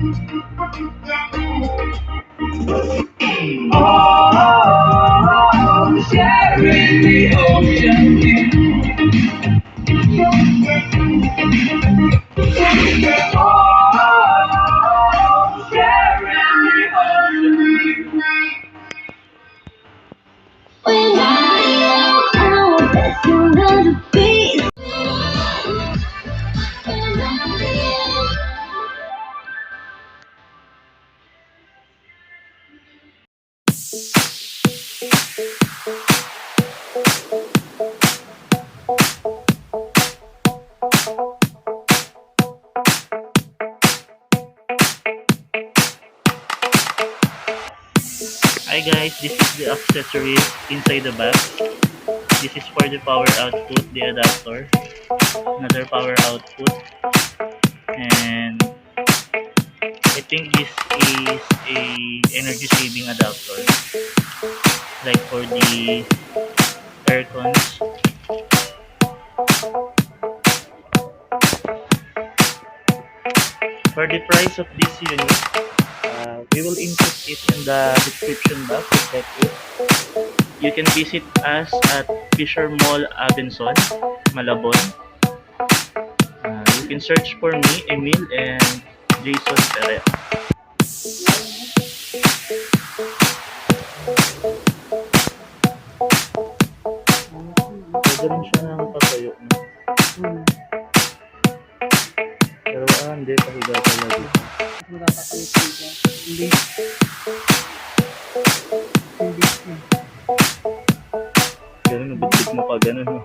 Sharing the ocean view. When I am out, that's another beat. Hi guys, this is the accessories inside the box. This is for the power output, the adapter, another power output, and I think this is a energy saving adapter, like for the air cons. For the price of this unit, we will input it in the description box to check it. You can visit us at Fisher Mall, Abenson, Malabon. You can search for me, Emil, and Jason Perez. Ganun siya ng patayo. Pero hindi, pahiga talaga. Hindi. Ganun, nabitbit mo pa ganun.